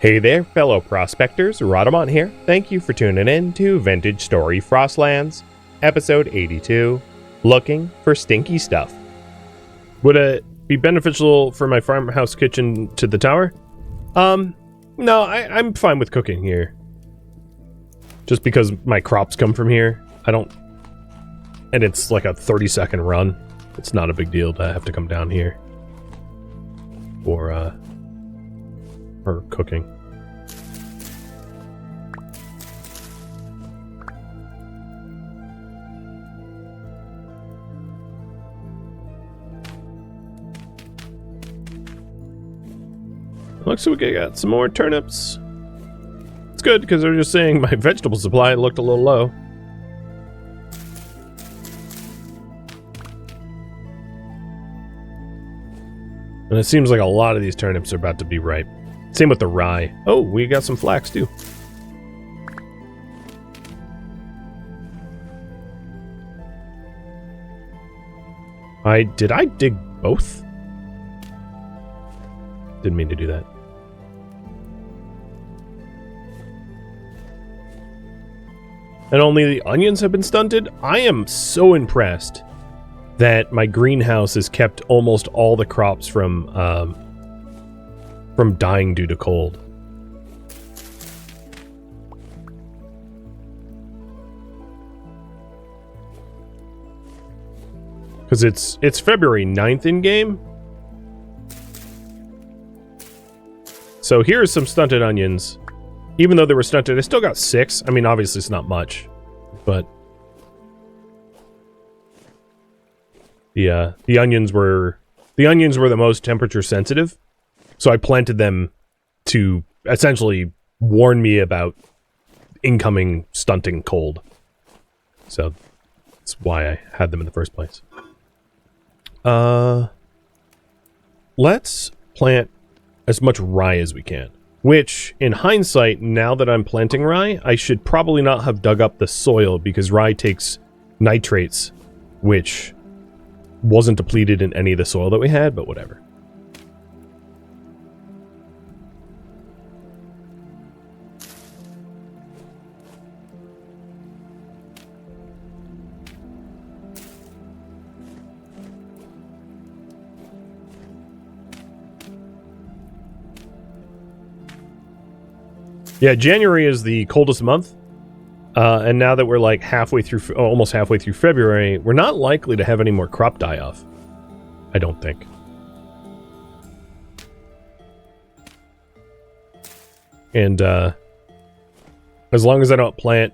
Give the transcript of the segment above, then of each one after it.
Hey there, fellow prospectors, Rhadamant here. Thank you for tuning in to Vintage Story Frostlands, episode 82, Looking for Stinky Stuff. Would it be beneficial for my farmhouse kitchen to the tower? No, I'm fine with cooking here. Just because my crops come from here, and it's like a 30-second run. It's not a big deal to have to come down here for cooking. Looks like we got some more turnips. It's good because they're just saying my vegetable supply looked a little low. And it seems like a lot of these turnips are about to be ripe. Same with the rye. Oh, we got some flax too. Did I dig both? Didn't mean to do that. And only the onions have been stunted? I am so impressed that my greenhouse has kept almost all the crops from dying due to cold. Because it's February 9th in game. So here's some stunted onions. Even though they were stunted, I still got 6. I mean, obviously it's not much, but the onions were the most temperature sensitive. So I planted them to essentially warn me about incoming stunting cold. So that's why I had them in the first place. Let's plant as much rye as we can. Which, in hindsight, now that I'm planting rye, I should probably not have dug up the soil because rye takes nitrates, which wasn't depleted in any of the soil that we had, but whatever. Yeah, January is the coldest month, and now that we're like almost halfway through February, we're not likely to have any more crop die-off. I don't think. And as long as I don't plant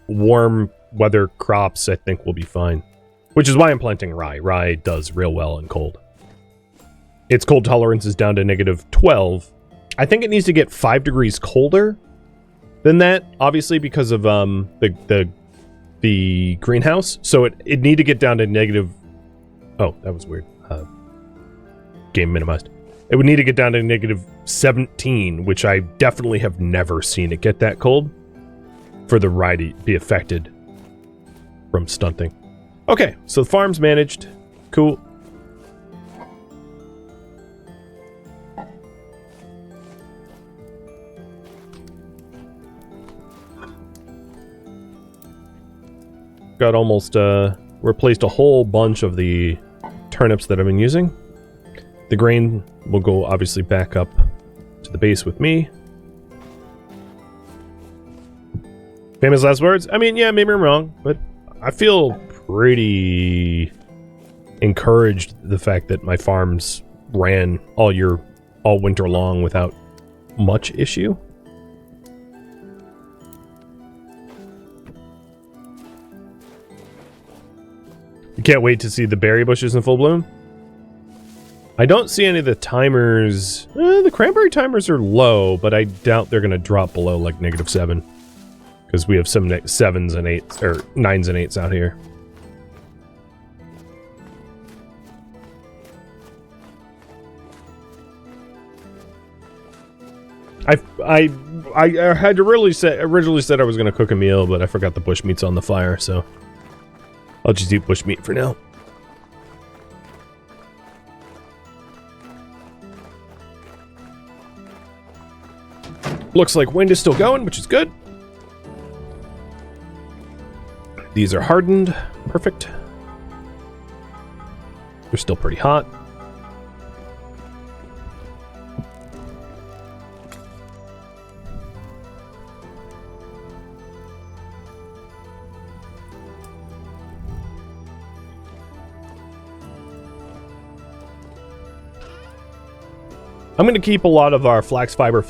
warm weather crops, I think we'll be fine. Which is why I'm planting rye. Rye does real well in cold. Its cold tolerance is down to -12. I think it needs to get 5 degrees colder than that, obviously, because of the greenhouse. So it need to get down to negative. Oh, that was weird. Game minimized. It would need to get down to -17, which I definitely have never seen it get that cold for the rye to be affected from stunting. Okay, so the farm's managed. Cool. Got almost replaced a whole bunch of the turnips that I've been using. The grain will go obviously back up to the base with me. Famous last words? I mean, yeah, maybe I'm wrong, but I feel pretty encouraged the fact that my farms ran all winter long without much issue. You can't wait to see the berry bushes in full bloom. I don't see any of the timers. The cranberry timers are low, but I doubt they're going to drop below like -7. Because we have some 7s and 8s, or 9s and 8s out here. I had to originally said I was going to cook a meal, but I forgot the bushmeat's on the fire, so I'll just eat bushmeat for now. Looks like wind is still going, which is good. These are hardened. Perfect. They're still pretty hot. I'm going to keep a lot of our flax fiber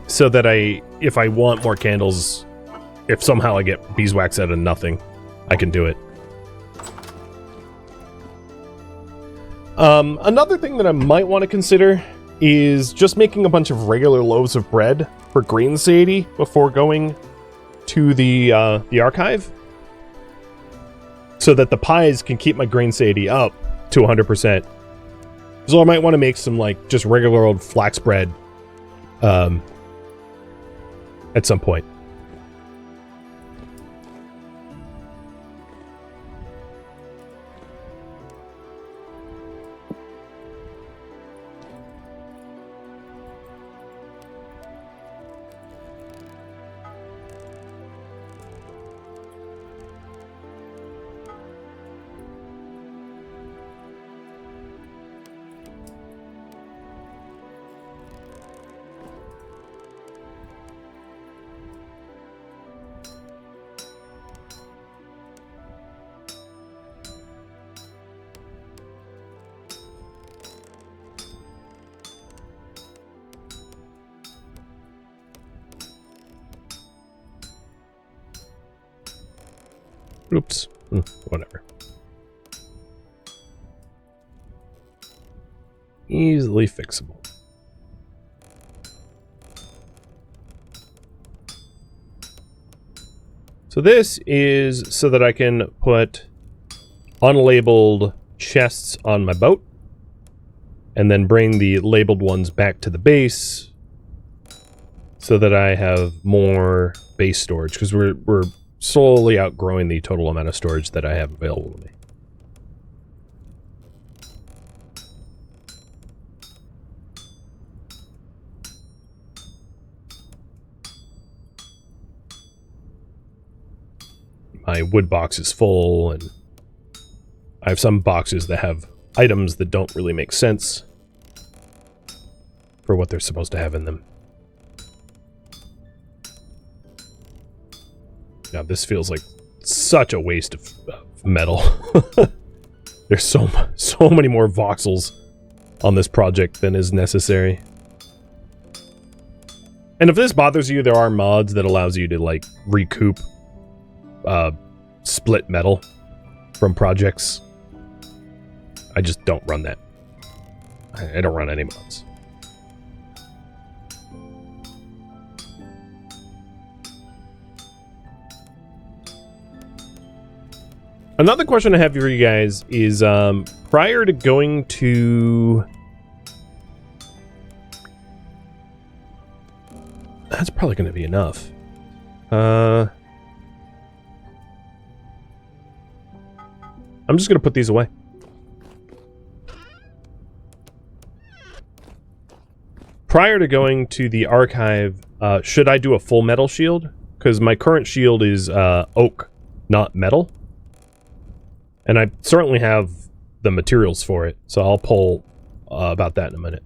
so that if I want more candles, if somehow I get beeswax out of nothing, I can do it. Another thing that I might want to consider is just making a bunch of regular loaves of bread for green satiety before going to the archive, so that the pies can keep my green satiety up to 100%. So I might want to make some like just regular old flax bread at some point. Oops. Whatever. Easily fixable. So this is so that I can put unlabeled chests on my boat and then bring the labeled ones back to the base so that I have more base storage, because we're slowly outgrowing the total amount of storage that I have available to me. My wood box is full, and I have some boxes that have items that don't really make sense for what they're supposed to have in them. Now, this feels like such a waste of metal. There's so many more voxels on this project than is necessary. And if this bothers you, there are mods that allows you to like recoup split metal from projects. I just don't run that. I don't run any mods. Another question I have for you guys is, prior to going to... That's probably going to be enough. I'm just going to put these away. Prior to going to the archive, should I do a full metal shield? Because my current shield is oak, not metal. And I certainly have the materials for it, so I'll pull about that in a minute.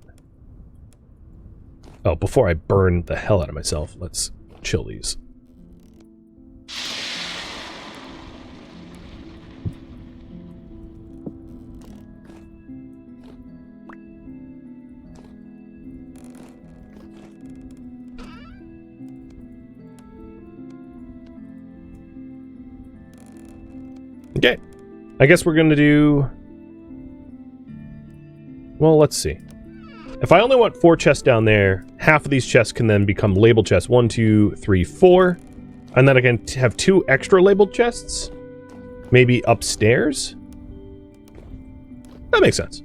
Oh, before I burn the hell out of myself, let's chill these. Okay. I guess we're going to do... Well, let's see. If I only want 4 chests down there, half of these chests can then become labeled chests. 1, 2, 3, 4. And then I can have 2 extra labeled chests. Maybe upstairs? That makes sense.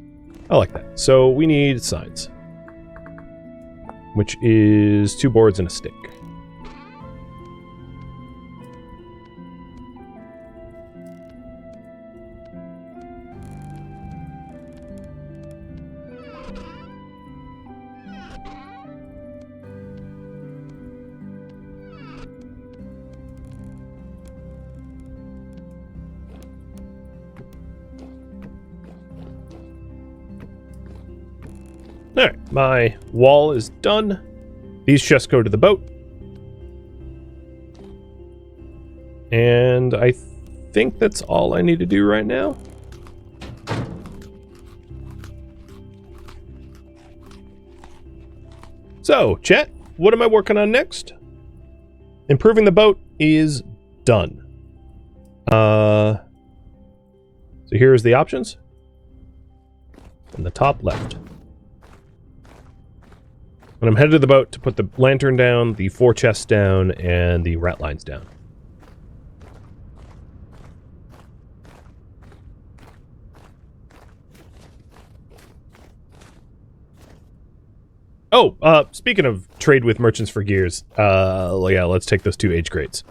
I like that. So we need signs. Which is 2 boards and a stick. my wall is done. These chests go to the boat. And I think that's all I need to do right now. So, chat, what am I working on next? Improving the boat is done. So here's the options. In the top left. And I'm headed to the boat to put the lantern down, the 4 chests down, and the rat lines down. Oh, speaking of trade with merchants for gears, yeah, let's take those 2 age crates.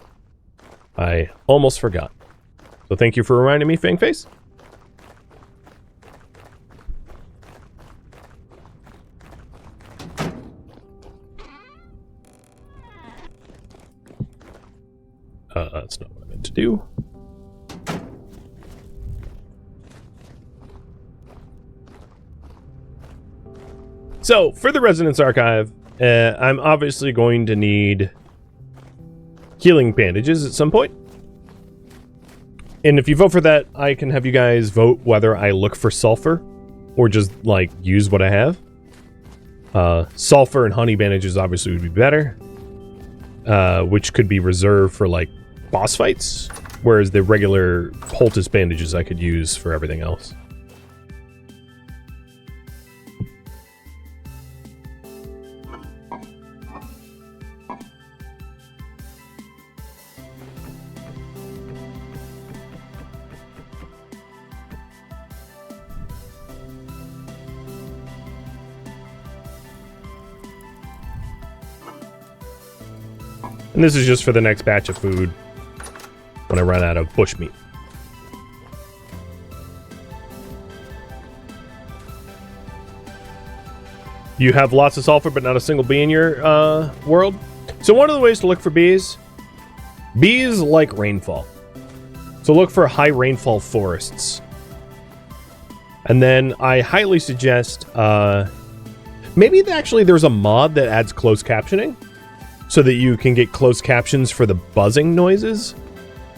I almost forgot. So thank you for reminding me, Fangface. That's not what I meant to do. So, for the Resonance Archive, I'm obviously going to need healing bandages at some point. And if you vote for that, I can have you guys vote whether I look for sulfur or just, like, use what I have. Sulfur and honey bandages obviously would be better, which could be reserved for, like, boss fights, whereas the regular poultice bandages I could use for everything else. And this is just for the next batch of food when I run out of bushmeat. You have lots of sulfur, but not a single bee in your world. So one of the ways to look for bees like rainfall. So look for high rainfall forests. And then I highly suggest, maybe actually there's a mod that adds closed captioning, so that you can get closed captions for the buzzing noises.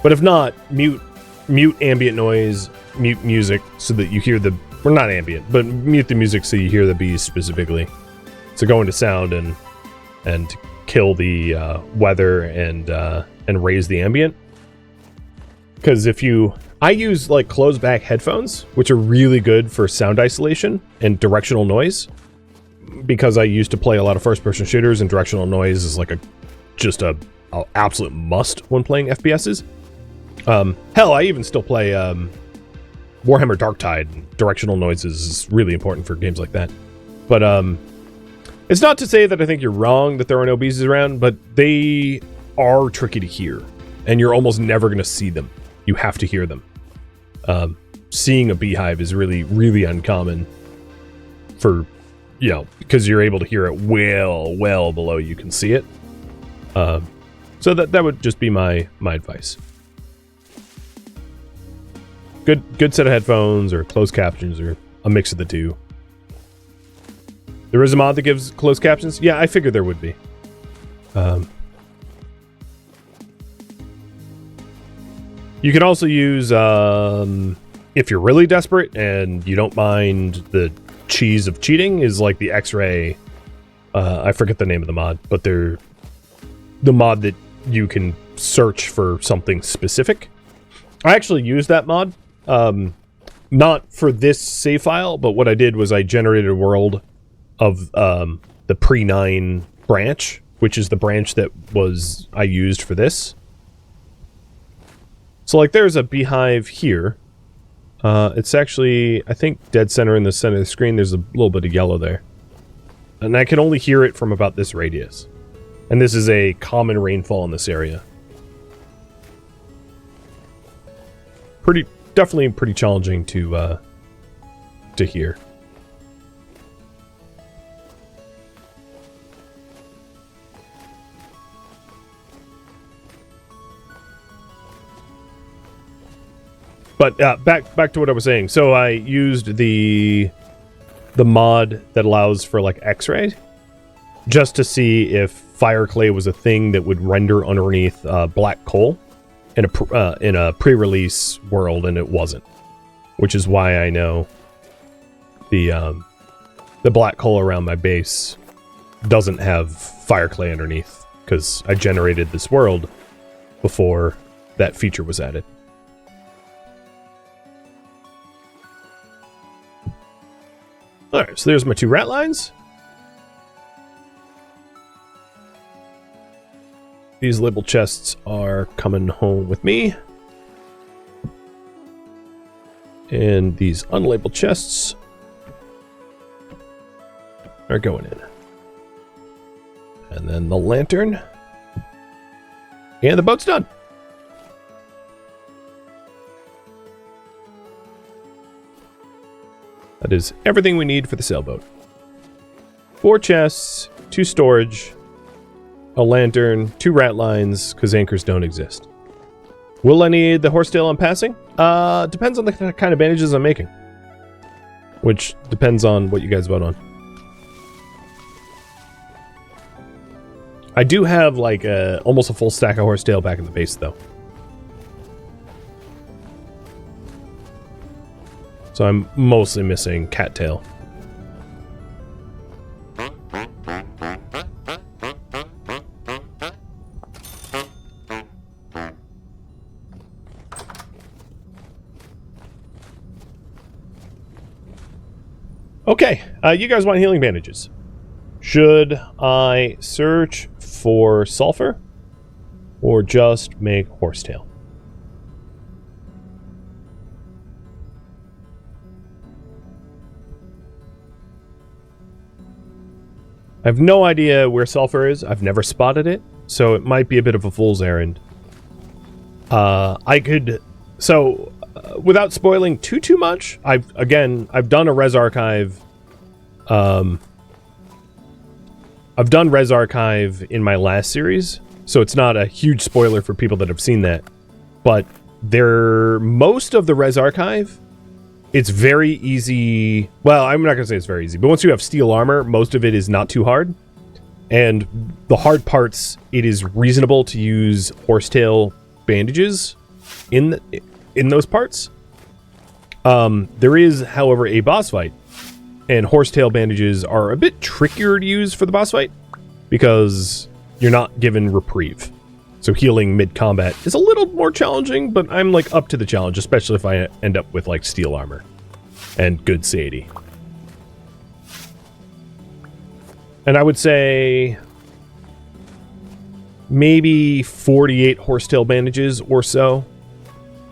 But if not, mute ambient noise, mute music so that you hear the, well, not ambient, but mute the music so you hear the bees specifically. So go into sound and kill the weather and raise the ambient. Because I use like closed back headphones, which are really good for sound isolation and directional noise. Because I used to play a lot of first-person shooters, and directional noise is like just a absolute must when playing FPSs. Hell, I even still play Warhammer Darktide. Directional noise is really important for games like that. But it's not to say that I think you're wrong that there are no bees around, but they are tricky to hear, and you're almost never going to see them. You have to hear them. Seeing a beehive is really, really uncommon for, you know, because you're able to hear it well below you can see it. So that would just be my advice. Good set of headphones or closed captions or a mix of the two. There is a mod that gives closed captions? Yeah, I figured there would be. You can also use, if you're really desperate and you don't mind the cheese of cheating, is like the X-ray, I forget the name of the mod, but they're the mod that you can search for something specific. I actually used that mod, not for this save file, but what I did was I generated a world of the pre-9 branch, which is the branch that I used for this. So like there's a beehive here. It's actually, I think, dead center in the center of the screen. There's a little bit of yellow there. And I can only hear it from about this radius. And this is a common rainfall in this area. Definitely pretty challenging to hear. But back to what I was saying. So I used the the mod that allows for like X-ray, just to see if fire clay was a thing that would render underneath black coal in a pre-release world, and it wasn't, which is why I know the black coal around my base doesn't have fire clay underneath, because I generated this world before that feature was added. Alright, so there's my 2 rat lines. These label chests are coming home with me. And these unlabeled chests are going in. And then the lantern. And the boat's done. That is everything we need for the sailboat. 4 chests, 2 storage, a lantern, 2 rat lines, because anchors don't exist. Will I need the horsetail on passing? Depends on the kind of bandages I'm making. Which depends on what you guys vote on. I do have like almost a full stack of horsetail back in the base though. So I'm mostly missing cattail. Okay, you guys want healing bandages. Should I search for sulfur or just make horsetail? I have no idea where sulfur is. I've never spotted it, so it might be a bit of a fool's errand. I could... So, without spoiling too much, I've done a Res Archive. I've done Res Archive in my last series, so it's not a huge spoiler for people that have seen that. But most of the Res Archive, it's very easy. Well, I'm not going to say it's very easy, but once you have steel armor, most of it is not too hard. And the hard parts, it is reasonable to use horsetail bandages in those parts. There is, however, a boss fight, and horsetail bandages are a bit trickier to use for the boss fight because you're not given reprieve. So healing mid-combat is a little more challenging, but I'm like up to the challenge, especially if I end up with like steel armor and good satiety. And I would say maybe 48 horsetail bandages or so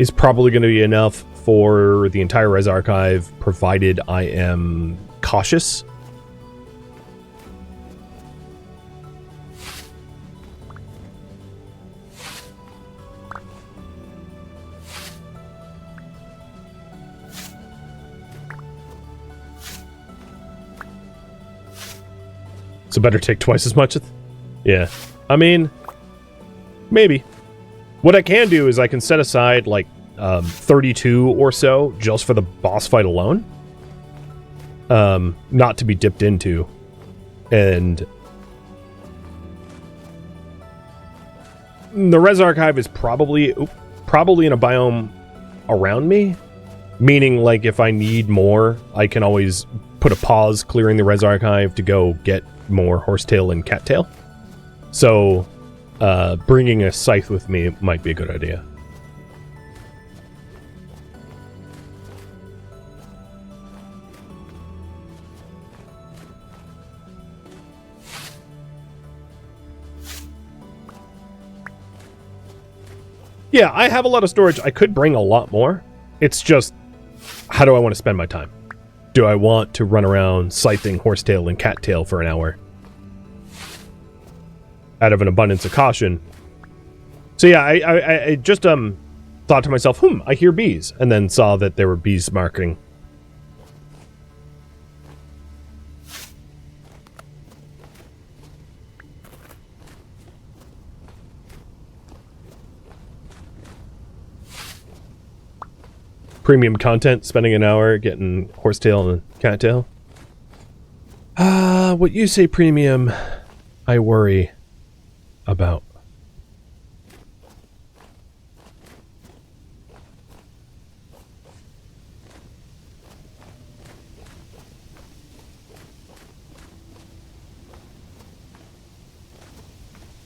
is probably going to be enough for the entire Res Archive, provided I am cautious. So better take twice as much. Yeah. I mean, maybe. What I can do is I can set aside like 32 or so just for the boss fight alone. Not to be dipped into. And the Res Archive is probably in a biome around me. Meaning, like, if I need more, I can always put a pause clearing the Res Archive to go get more horsetail and cattail. So, bringing a scythe with me might be a good idea. Yeah, I have a lot of storage. I could bring a lot more. It's just, how do I want to spend my time? Do I want to run around scything horsetail and cattail for an hour? Out of an abundance of caution. So yeah, I just thought to myself, I hear bees. And then saw that there were bees marking. Premium content, spending an hour getting horsetail and cattail. What you say premium, I worry about.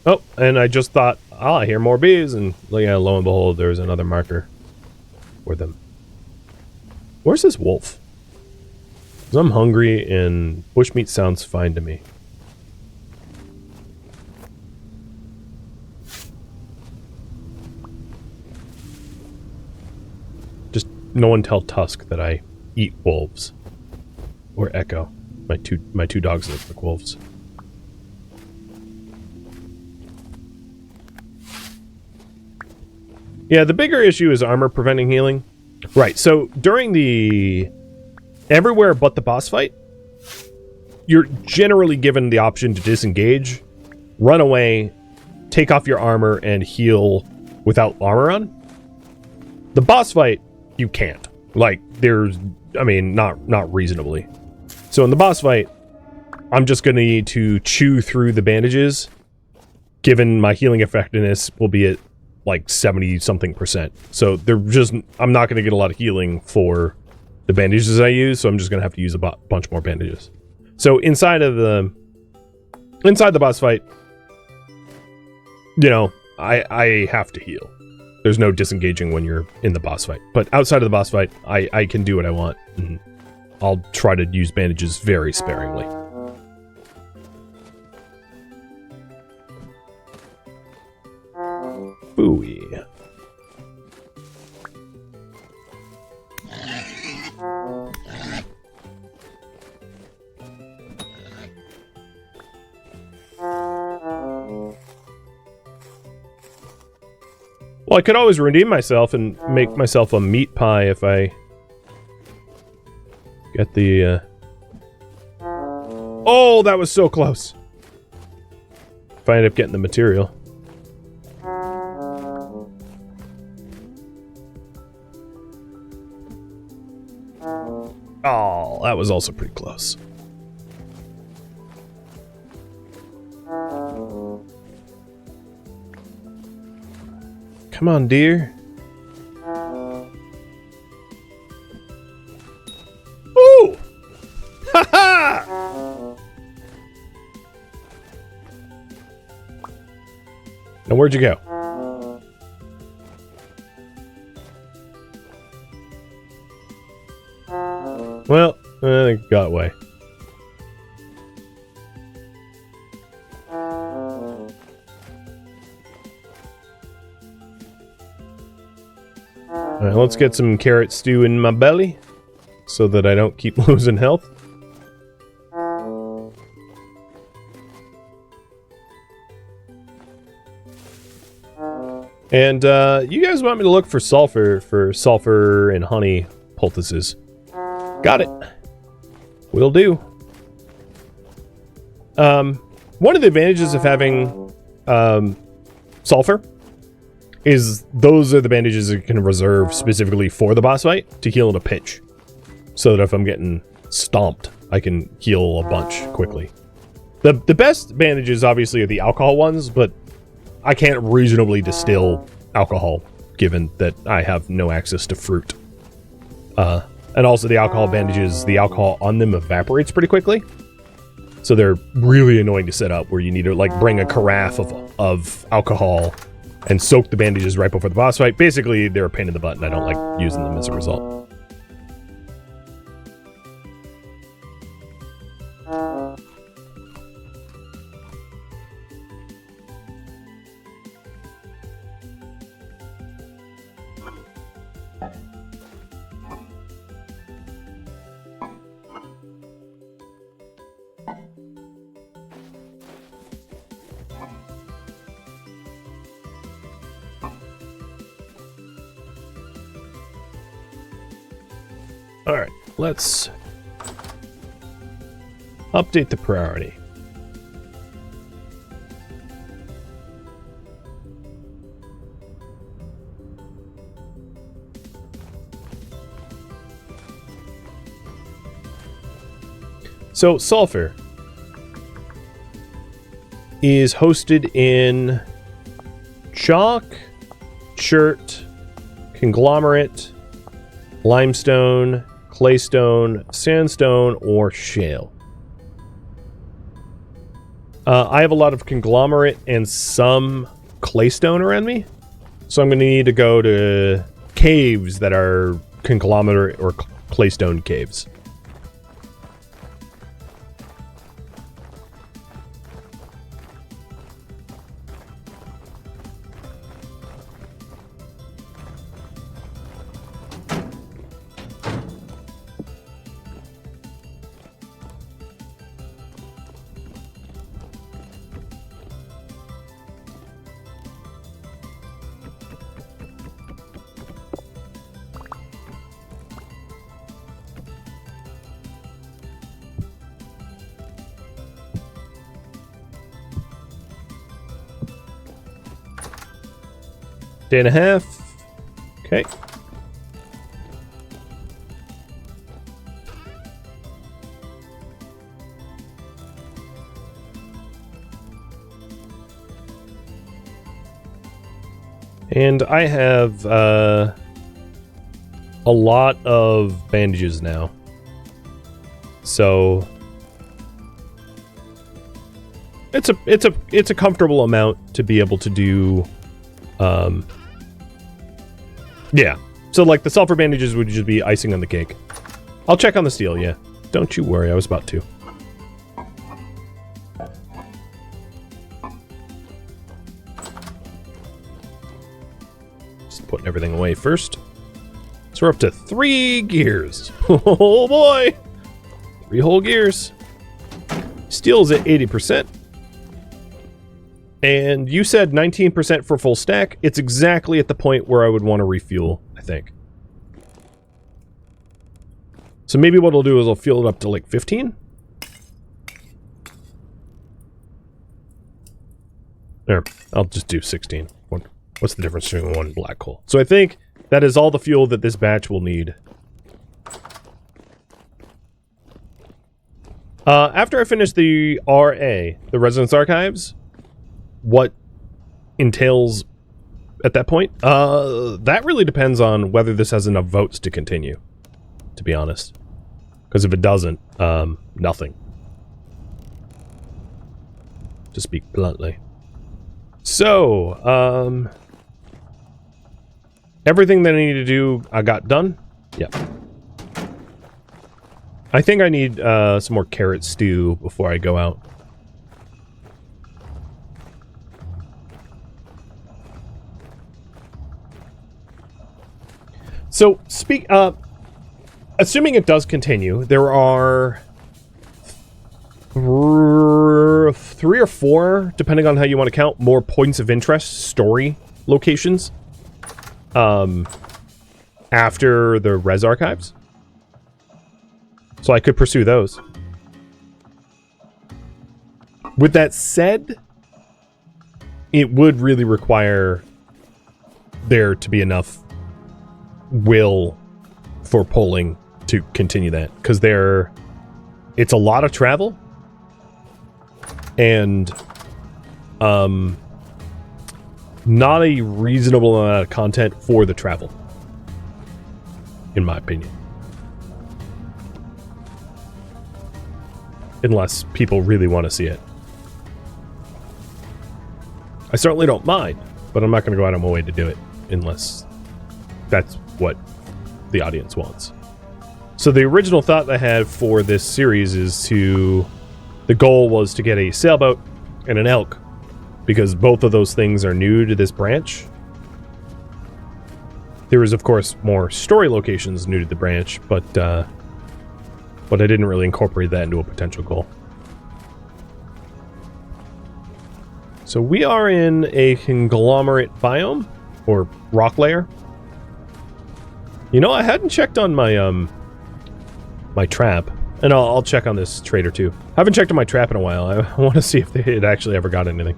Oh, and I just thought, oh, I hear more bees, and yeah, lo and behold, there's another marker for them. Where's this wolf? 'Cause I'm hungry, and bushmeat sounds fine to me. Just no one tell Tusk that I eat wolves. Or Echo. My two dogs look like wolves. Yeah, the bigger issue is armor preventing healing. Right, so during the... everywhere but the boss fight, you're generally given the option to disengage, run away, take off your armor, and heal without armor on. The boss fight, you can't. Like, there's... I mean, not reasonably. So in the boss fight, I'm just going to need to chew through the bandages, given my healing effectiveness will be at like 70-something%. So they're just... I'm not going to get a lot of healing for the bandages I use, so I'm just going to have to use a bunch more bandages. So inside the boss fight, you know, I have to heal. There's no disengaging when you're in the boss fight. But outside of the boss fight, I can do what I want. And I'll try to use bandages very sparingly. Booey. Well, I could always redeem myself and make myself a meat pie if I get the, Oh, that was so close. If I end up getting the material. Oh, that was also pretty close. Come on, dear. Ooh! Ha-ha! Now, where'd you go? Well, I got away. Alright, let's get some carrot stew in my belly so that I don't keep losing health. And you guys want me to look for sulfur and honey poultices. Got it. Will do. One of the advantages of having sulfur is those are the bandages that can reserve specifically for the boss fight to heal in a pinch. So that if I'm getting stomped, I can heal a bunch quickly. The best bandages obviously are the alcohol ones, but I can't reasonably distill alcohol given that I have no access to fruit. And also the alcohol bandages, the alcohol on them evaporates pretty quickly. So they're really annoying to set up where you need to like bring a carafe of alcohol and soak the bandages right before the boss fight. Basically, they're a pain in the butt and I don't like using them as a result. Alright, let's update the priority. So, sulfur. is hosted in chalk, chert, conglomerate, limestone, claystone, sandstone, or shale. I have a lot of conglomerate and some claystone around me, so I'm going to need to go to caves that are conglomerate or claystone caves. Day and a half. Okay. And I have a lot of bandages now. So it's a comfortable amount to be able to do. Yeah. So, like, the sulfur bandages would just be icing on the cake. I'll check on the steel, yeah. Don't you worry, I was about to. Just putting everything away first. So we're up to 3 gears. Oh, boy! 3 whole gears. Steel's at 80%. And you said 19% for full stack. It's exactly at the point where I would want to refuel, I think. So maybe what I'll do is I'll fuel it up to like 15. There, I'll just do 16. What's the difference between one black hole? So I think that is all the fuel that this batch will need. After I finish the RA, the Residence Archives, what entails at that point? That really depends on whether this has enough votes to continue, to be honest. Because if it doesn't, nothing. To speak bluntly. So, everything that I need to do, I got done. Yep. I think I need some more carrot stew before I go out. So, assuming it does continue, there are 3 or 4, depending on how you want to count, more points of interest, story locations, after the Res Archives. So I could pursue those. With that said, it would really require there to be enough will for polling to continue that, because it's a lot of travel and not a reasonable amount of content for the travel, in my opinion, unless people really want to see it. I certainly don't mind, but I'm not going to go out of my way to do it unless that's what the audience wants. So the original thought I had for this series is the goal was to get a sailboat and an elk, because both of those things are new to this branch. There is, of course, more story locations new to the branch, but I didn't really incorporate that into a potential goal. So we are in a conglomerate biome, or rock layer. You know, I hadn't checked on my my trap, and I'll check on this trader too. I haven't checked on my trap in a while. I want to see if it actually ever got anything.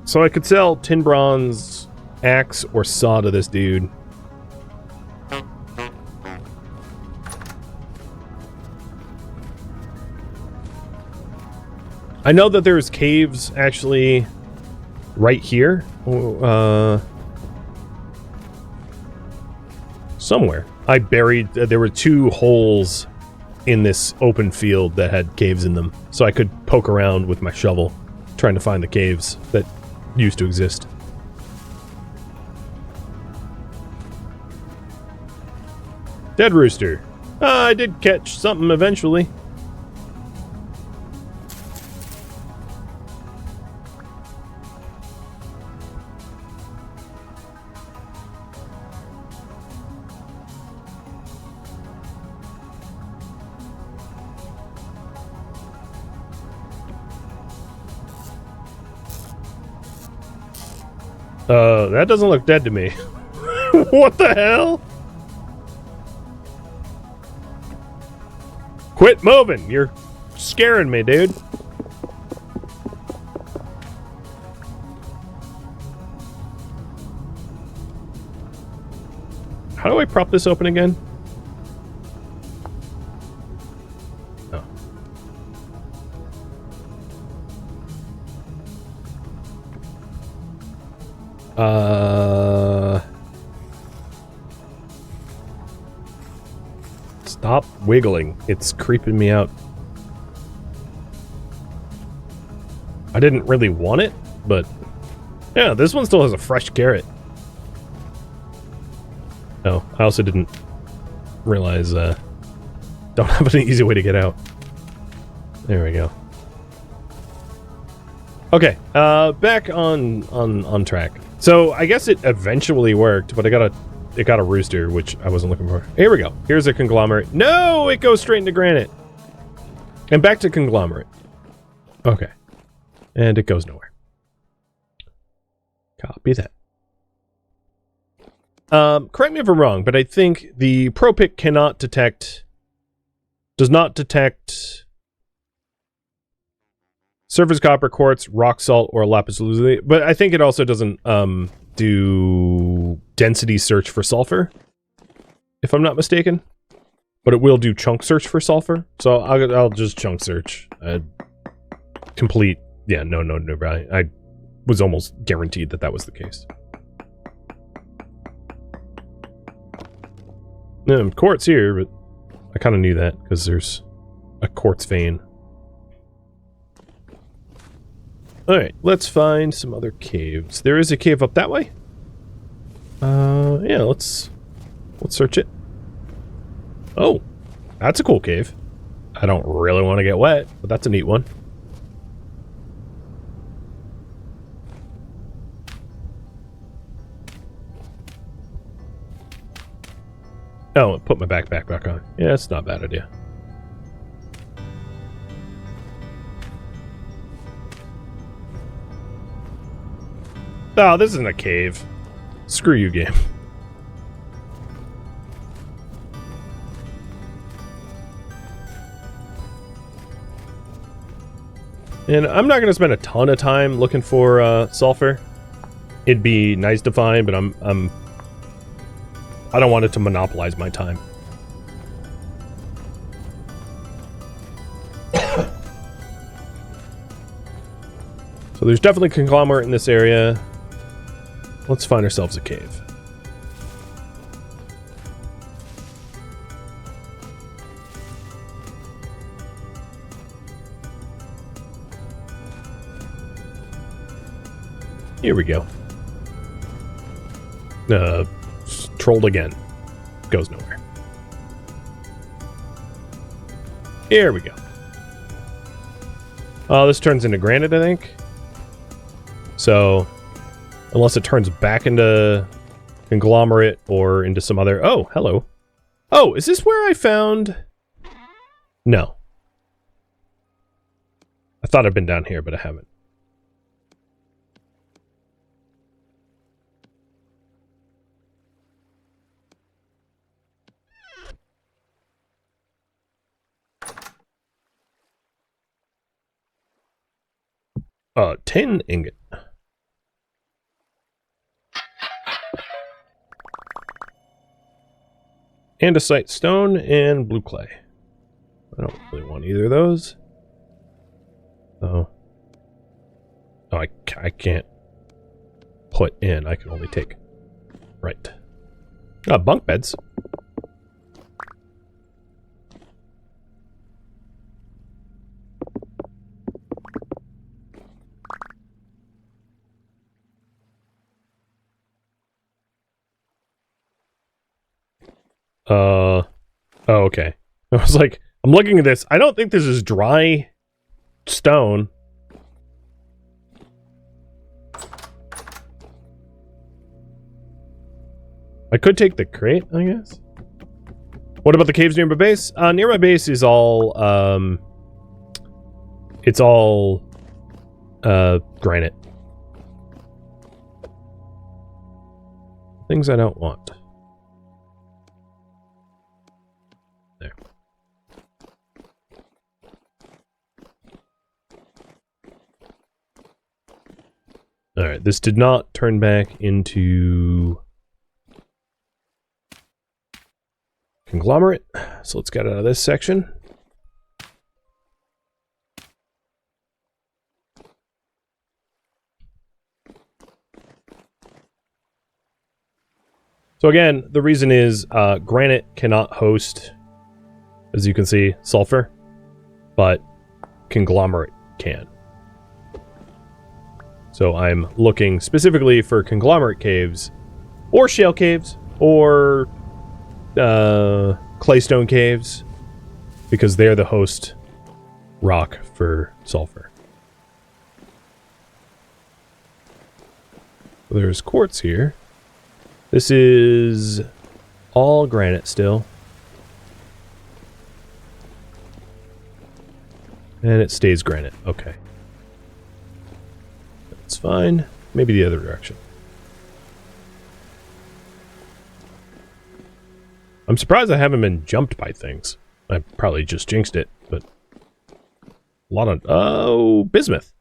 So I could sell tin, bronze, axe, or saw to this dude. I know that there's caves actually right here. Somewhere. I buried... there were 2 holes in this open field that had caves in them. So I could poke around with my shovel trying to find the caves that used to exist. Dead rooster. I did catch something eventually. That doesn't look dead to me. What the hell? Quit moving! You're scaring me, dude. How do I prop this open again? Stop wiggling. It's creeping me out. I didn't really want it, but yeah, this one still has a fresh carrot. Oh, I also didn't realize don't have an easy way to get out. There we go. Okay, back on track. So I guess it eventually worked, but it got a rooster, which I wasn't looking for. Here we go. Here's a conglomerate. No, it goes straight into granite. And back to conglomerate. Okay. And it goes nowhere. Copy that. Correct me if I'm wrong, but I think the Pro Pick does not detect surface copper, quartz, rock salt, or lapis lazuli. But I think it also doesn't do density search for sulfur, if I'm not mistaken. But it will do chunk search for sulfur. So I'll just chunk search. Complete. Yeah, no. I was almost guaranteed that was the case. Quartz here, but I kind of knew that because there's a quartz vein. Alright, let's find some other caves. There is a cave up that way. Yeah, let's search it. Oh, that's a cool cave. I don't really want to get wet, but that's a neat one. Oh, put my backpack back on. Yeah, it's not a bad idea. Oh, this isn't a cave. Screw you, game. And I'm not going to spend a ton of time looking for sulfur. It'd be nice to find, but I don't want it to monopolize my time. So there's definitely conglomerate in this area. Let's find ourselves a cave. Here we go. Trolled again. Goes nowhere. Here we go. Oh, this turns into granite, I think. So, unless it turns back into conglomerate or into some other... Oh, hello. Oh, is this where I found... No. I thought I'd been down here, but I haven't. Tin ingot. Andesite stone and blue clay. I don't really want either of those. So Oh, I can't put in. I can only take. Right. Bunk beds. Oh, okay. I was like, I'm looking at this. I don't think this is dry stone. I could take the crate, I guess. What about the caves near my base? Near my base is all, it's all, granite. Things I don't want. There. Alright, this did not turn back into conglomerate, so let's get out of this section. So again, the reason is granite cannot host, as you can see, sulfur, but conglomerate can. So I'm looking specifically for conglomerate caves, or shale caves, or claystone caves, because they're the host rock for sulfur. There's quartz here. This is all granite still. And it stays granite. Okay. That's fine. Maybe the other direction. I'm surprised I haven't been jumped by things. I probably just jinxed it, but a lot of... Oh, bismuth.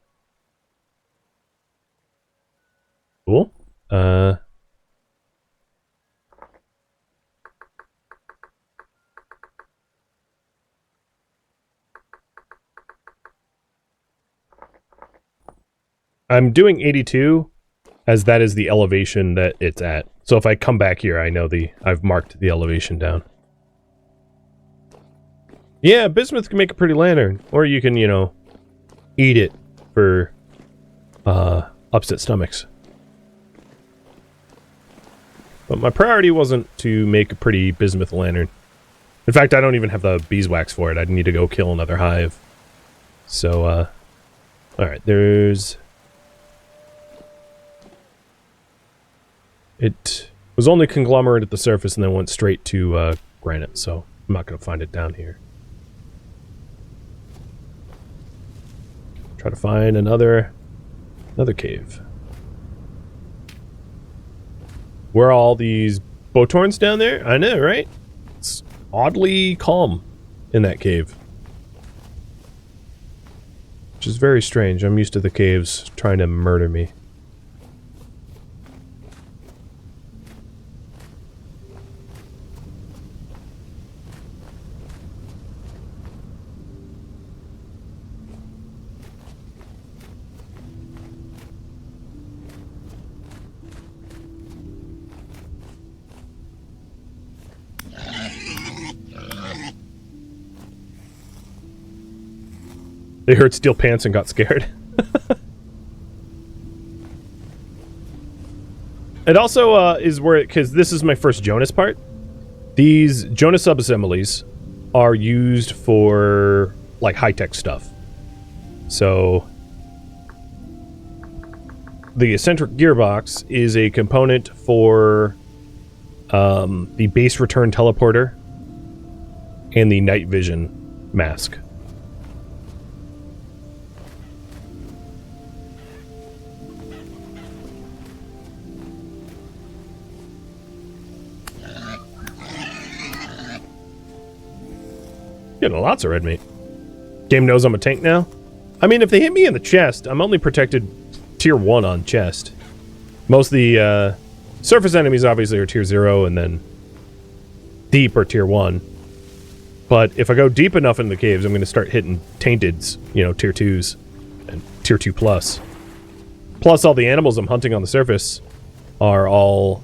Cool. I'm doing 82 as that is the elevation that it's at. So if I come back here, I know I've marked the elevation down. Yeah, bismuth can make a pretty lantern. Or you can, you know, eat it for upset stomachs. But my priority wasn't to make a pretty bismuth lantern. In fact, I don't even have the beeswax for it. I'd need to go kill another hive. So, alright, there's... It was only conglomerate at the surface and then went straight to granite, so I'm not going to find it down here. Try to find another cave. Where are all these botorns down there? I know, right? It's oddly calm in that cave. Which is very strange. I'm used to the caves trying to murder me. They heard steel pants and got scared. It also is where, because this is my first Jonas part. These Jonas subassemblies are used for like high-tech stuff. So the eccentric gearbox is a component for the base return teleporter and the night vision mask. Getting lots of red meat. Game knows I'm a tank now. I mean, if they hit me in the chest, I'm only protected tier 1 on chest. Most of the surface enemies obviously are tier 0, and then deep are tier 1. But if I go deep enough in the caves, I'm going to start hitting tainteds, you know, tier 2s and tier 2 plus. Plus, all the animals I'm hunting on the surface are all...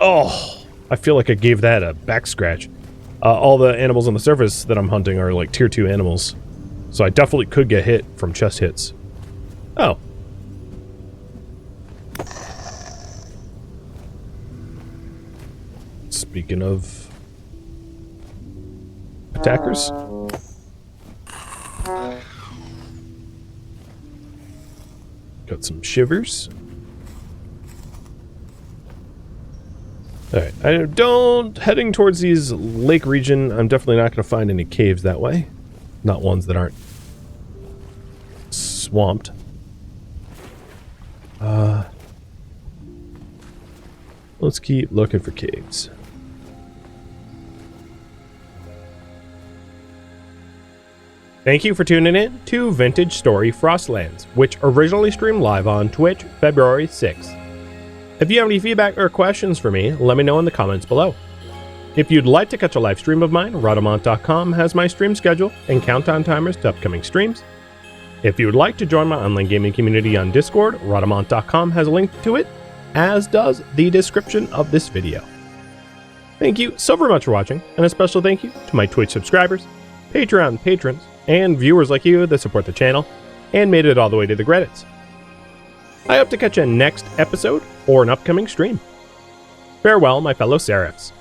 Oh, I feel like I gave that a back scratch. All the animals on the surface that I'm hunting are like tier 2 animals. So I definitely could get hit from chest hits. Oh. Speaking of attackers. Got some shivers. Alright, heading towards these lake region, I'm definitely not going to find any caves that way. Not ones that aren't swamped. Let's keep looking for caves. Thank you for tuning in to Vintage Story Frostlands, which originally streamed live on Twitch February 6th. If you have any feedback or questions for me, let me know in the comments below. If you'd like to catch a live stream of mine, Rhadamant.com has my stream schedule and countdown timers to upcoming streams. If you would like to join my online gaming community on Discord, Rhadamant.com has a link to it, as does the description of this video. Thank you so very much for watching, and a special thank you to my Twitch subscribers, Patreon patrons, and viewers like you that support the channel and made it all the way to the credits. I hope to catch you next episode or an upcoming stream. Farewell, my fellow Seraphs.